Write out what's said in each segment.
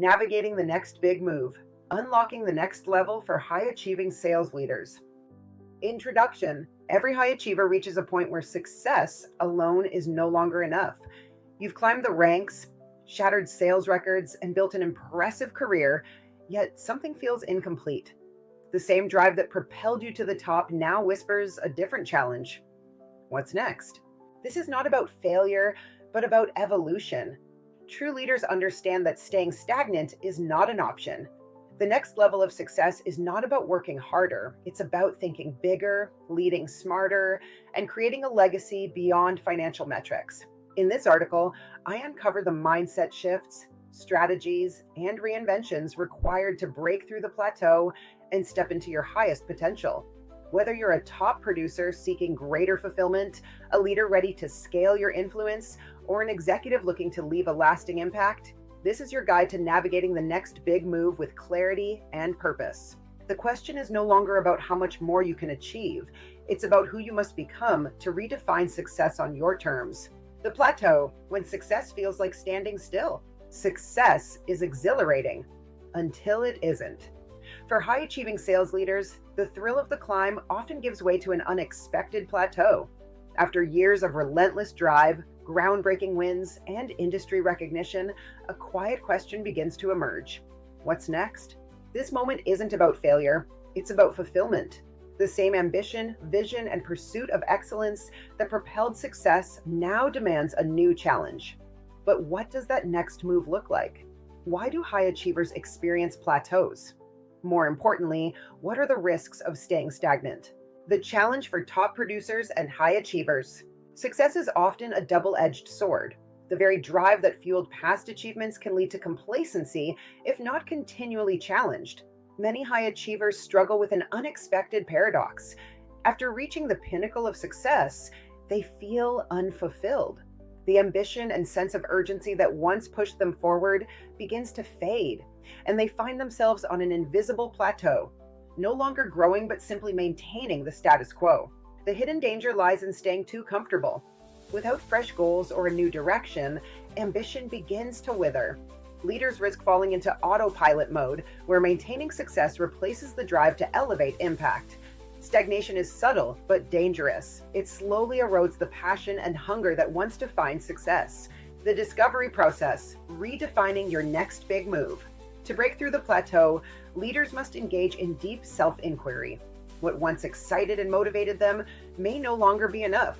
Navigating the next big move, unlocking the next level for high-achieving sales leaders. Introduction. Every high achiever reaches a point where success alone is no longer enough. You've climbed the ranks, shattered sales records, and built an impressive career, yet something feels incomplete. The same drive that propelled you to the top now whispers a different challenge. What's next? This is not about failure, but about evolution. True leaders understand that staying stagnant is not an option. The next level of success is not about working harder. It's about thinking bigger, leading smarter, and creating a legacy beyond financial metrics. In this article, I uncover the mindset shifts, strategies, and reinventions required to break through the plateau and step into your highest potential. Whether you're a top producer seeking greater fulfillment, a leader ready to scale your influence, or an executive looking to leave a lasting impact, this is your guide to navigating the next big move with clarity and purpose. The question is no longer about how much more you can achieve. It's about who you must become to redefine success on your terms. The plateau, when success feels like standing still. Success is exhilarating until it isn't. For high-achieving sales leaders, the thrill of the climb often gives way to an unexpected plateau. After years of relentless drive, groundbreaking wins, and industry recognition, a quiet question begins to emerge. What's next? This moment isn't about failure, it's about fulfillment. The same ambition, vision, and pursuit of excellence that propelled success now demands a new challenge. But what does that next move look like? Why do high achievers experience plateaus? More importantly, what are the risks of staying stagnant? The challenge for top producers and high achievers. Success is often a double-edged sword. The very drive that fueled past achievements can lead to complacency if not continually challenged. Many high achievers struggle with an unexpected paradox. After reaching the pinnacle of success, they feel unfulfilled. The ambition and sense of urgency that once pushed them forward begins to fade, and they find themselves on an invisible plateau, no longer growing but simply maintaining the status quo. The hidden danger lies in staying too comfortable. Without fresh goals or a new direction, ambition begins to wither. Leaders risk falling into autopilot mode, where maintaining success replaces the drive to elevate impact. Stagnation is subtle but dangerous. It slowly erodes the passion and hunger that once defined success. The discovery process, redefining your next big move. To break through the plateau, leaders must engage in deep self-inquiry. What once excited and motivated them may no longer be enough.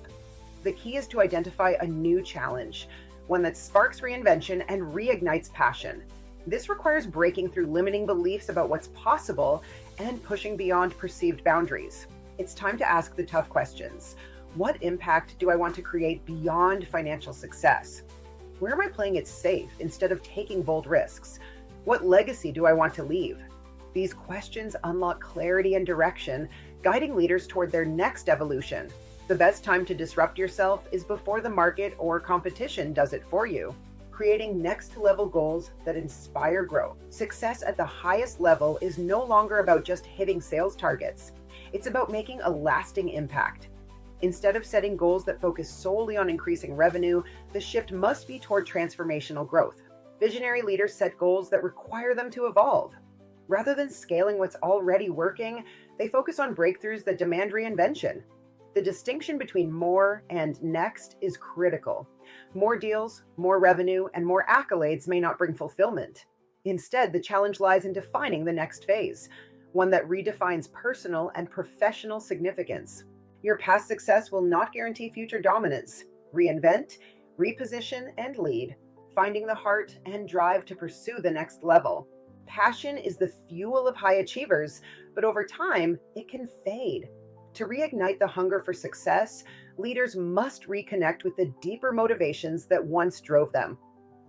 The key is to identify a new challenge, one that sparks reinvention and reignites passion. This requires breaking through limiting beliefs about what's possible and pushing beyond perceived boundaries. It's time to ask the tough questions. What impact do I want to create beyond financial success? Where am I playing it safe instead of taking bold risks? What legacy do I want to leave? These questions unlock clarity and direction, guiding leaders toward their next evolution. The best time to disrupt yourself is before the market or competition does it for you. Creating next-level goals that inspire growth. Success at the highest level is no longer about just hitting sales targets. It's about making a lasting impact. Instead of setting goals that focus solely on increasing revenue, the shift must be toward transformational growth. Visionary leaders set goals that require them to evolve. Rather than scaling what's already working, they focus on breakthroughs that demand reinvention. The distinction between more and next is critical. More deals, more revenue, and more accolades may not bring fulfillment. Instead, the challenge lies in defining the next phase, one that redefines personal and professional significance. Your past success will not guarantee future dominance. Reinvent, reposition, and lead, finding the heart and drive to pursue the next level. Passion is the fuel of high achievers, but over time, it can fade. To reignite the hunger for success, leaders must reconnect with the deeper motivations that once drove them.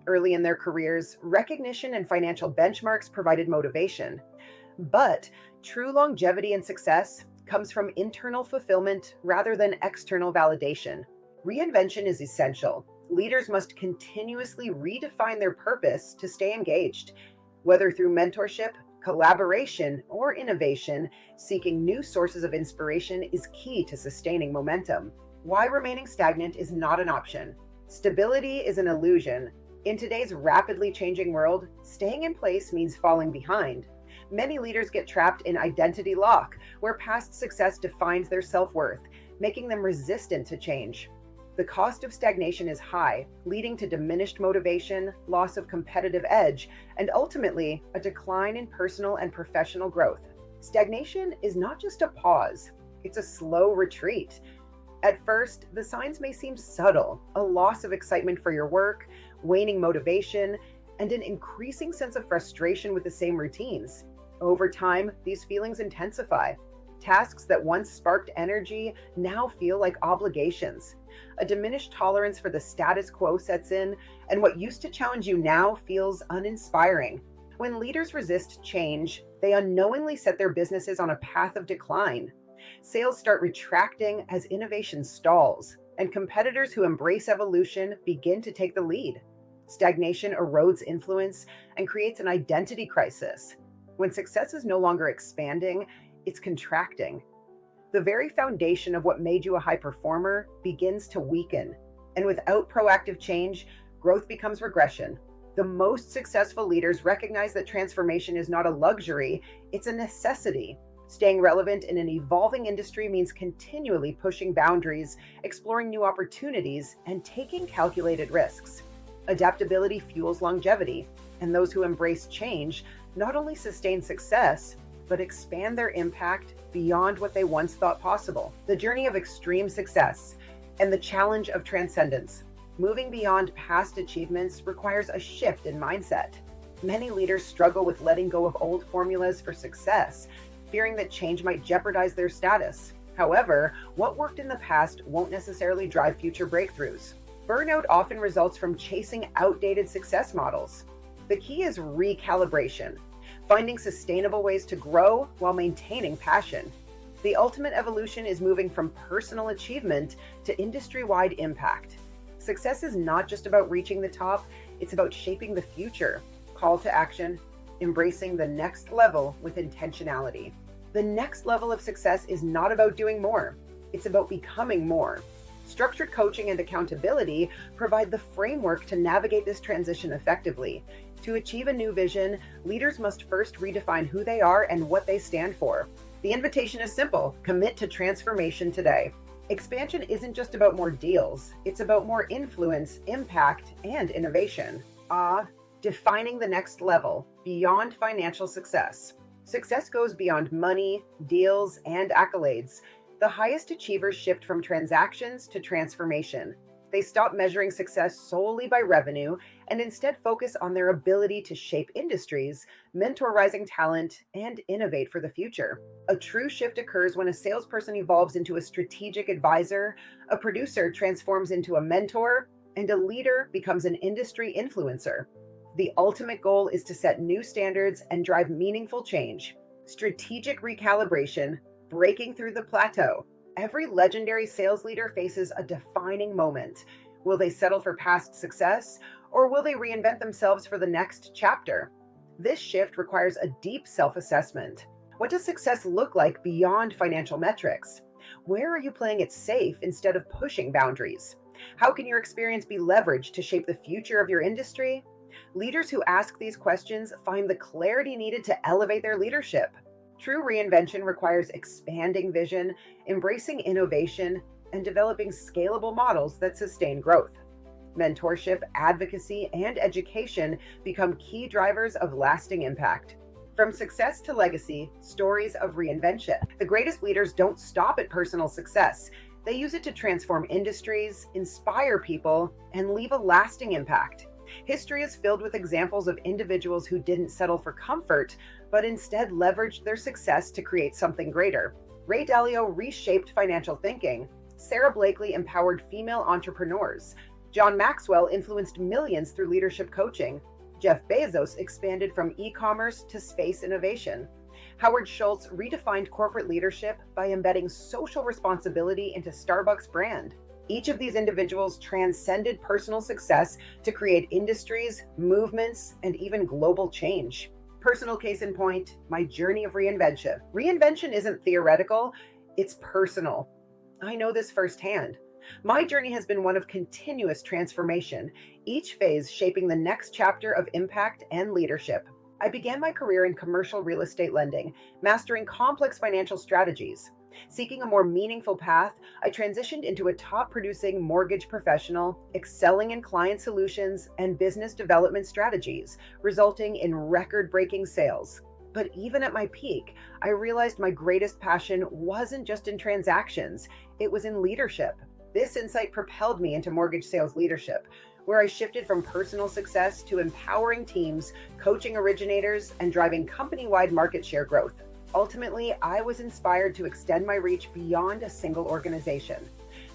Early in their careers, recognition and financial benchmarks provided motivation. But true longevity and success comes from internal fulfillment rather than external validation. Reinvention is essential. Leaders must continuously redefine their purpose to stay engaged. Whether through mentorship, collaboration, or innovation, seeking new sources of inspiration is key to sustaining momentum. Why remaining stagnant is not an option. Stability is an illusion. In today's rapidly changing world, staying in place means falling behind. Many leaders get trapped in identity lock, where past success defines their self-worth, making them resistant to change. The cost of stagnation is high, leading to diminished motivation, loss of competitive edge, and ultimately a decline in personal and professional growth. Stagnation is not just a pause, it's a slow retreat. At first, the signs may seem subtle: a loss of excitement for your work, waning motivation, and an increasing sense of frustration with the same routines. Over time, these feelings intensify. Tasks that once sparked energy now feel like obligations. A diminished tolerance for the status quo sets in, and what used to challenge you now feels uninspiring. When leaders resist change, they unknowingly set their businesses on a path of decline. Sales start retracting as innovation stalls, and competitors who embrace evolution begin to take the lead. Stagnation erodes influence and creates an identity crisis. When success is no longer expanding, it's contracting. The very foundation of what made you a high performer begins to weaken, and without proactive change, growth becomes regression. The most successful leaders recognize that transformation is not a luxury, it's a necessity. Staying relevant in an evolving industry means continually pushing boundaries, exploring new opportunities, and taking calculated risks. Adaptability fuels longevity, and those who embrace change not only sustain success, but expand their impact beyond what they once thought possible. The journey of extreme success and the challenge of transcendence. Moving beyond past achievements requires a shift in mindset. Many leaders struggle with letting go of old formulas for success, fearing that change might jeopardize their status. However, what worked in the past won't necessarily drive future breakthroughs. Burnout often results from chasing outdated success models. The key is recalibration, finding sustainable ways to grow while maintaining passion. The ultimate evolution is moving from personal achievement to industry-wide impact. Success is not just about reaching the top, it's about shaping the future. Call to action: embracing the next level with intentionality. The next level of success is not about doing more, it's about becoming more. Structured coaching and accountability provide the framework to navigate this transition effectively. To achieve a new vision, leaders must first redefine who they are and what they stand for. The invitation is simple: commit to transformation today. Expansion isn't just about more deals, it's about more influence, impact, and innovation. Defining the next level, beyond financial success. Success goes beyond money, deals, and accolades. The highest achievers shift from transactions to transformation. They stop measuring success solely by revenue and instead focus on their ability to shape industries, mentor rising talent, and innovate for the future. A true shift occurs when a salesperson evolves into a strategic advisor, a producer transforms into a mentor, and a leader becomes an industry influencer. The ultimate goal is to set new standards and drive meaningful change. Strategic recalibration, breaking through the plateau. Every legendary sales leader faces a defining moment. Will they settle for past success, or will they reinvent themselves for the next chapter? This shift requires a deep self-assessment. What does success look like beyond financial metrics? Where are you playing it safe instead of pushing boundaries? How can your experience be leveraged to shape the future of your industry? Leaders who ask these questions find the clarity needed to elevate their leadership. True reinvention requires expanding vision, embracing innovation, and developing scalable models that sustain growth. Mentorship, advocacy, and education become key drivers of lasting impact. From success to legacy, stories of reinvention. The greatest leaders don't stop at personal success. They use it to transform industries, inspire people, and leave a lasting impact. History is filled with examples of individuals who didn't settle for comfort, but instead leveraged their success to create something greater. Ray Dalio reshaped financial thinking. Sarah Blakely empowered female entrepreneurs. John Maxwell influenced millions through leadership coaching. Jeff Bezos expanded from e-commerce to space innovation. Howard Schultz redefined corporate leadership by embedding social responsibility into Starbucks' brand. Each of these individuals transcended personal success to create industries, movements, and even global change. Personal case in point, my journey of reinvention. Reinvention isn't theoretical, it's personal. I know this firsthand. My journey has been one of continuous transformation, each phase shaping the next chapter of impact and leadership. I began my career in commercial real estate lending, mastering complex financial strategies. Seeking a more meaningful path, I transitioned into a top producing mortgage professional, excelling in client solutions and business development strategies, resulting in record breaking sales. But even at my peak, I realized my greatest passion wasn't just in transactions, it was in leadership. This insight propelled me into mortgage sales leadership, where I shifted from personal success to empowering teams, coaching originators, and driving company wide market share growth. Ultimately, I was inspired to extend my reach beyond a single organization.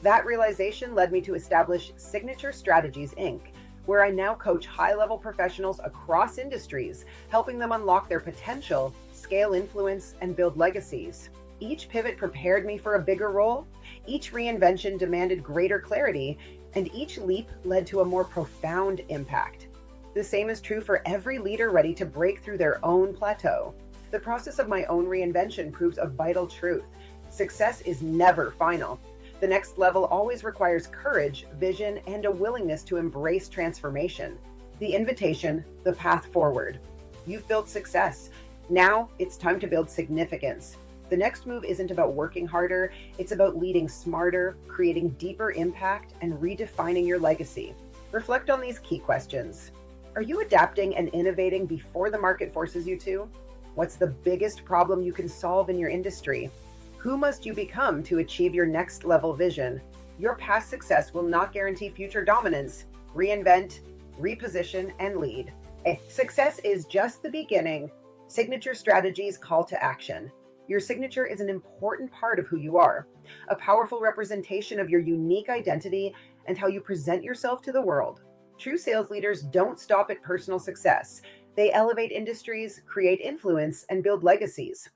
That realization led me to establish Signature Strategies, Inc., where I now coach high-level professionals across industries, helping them unlock their potential, scale influence, and build legacies. Each pivot prepared me for a bigger role, each reinvention demanded greater clarity, and each leap led to a more profound impact. The same is true for every leader ready to break through their own plateau. The process of my own reinvention proves a vital truth. Success is never final. The next level always requires courage, vision, and a willingness to embrace transformation. The invitation, the path forward. You've built success. Now it's time to build significance. The next move isn't about working harder, it's about leading smarter, creating deeper impact, and redefining your legacy. Reflect on these key questions. Are you adapting and innovating before the market forces you to? What's the biggest problem you can solve in your industry? Who must you become to achieve your next level vision? Your past success will not guarantee future dominance. Reinvent, reposition, and lead. Success is just the beginning. Signature Strategies Call to Action. Your signature is an important part of who you are, a powerful representation of your unique identity and how you present yourself to the world. True sales leaders don't stop at personal success. They elevate industries, create influence, and build legacies.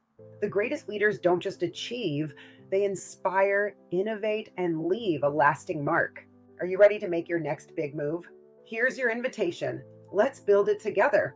The greatest leaders don't just achieve, they inspire, innovate, and leave a lasting mark. Are you ready to make your next big move? Here's your invitation. Let's build it together.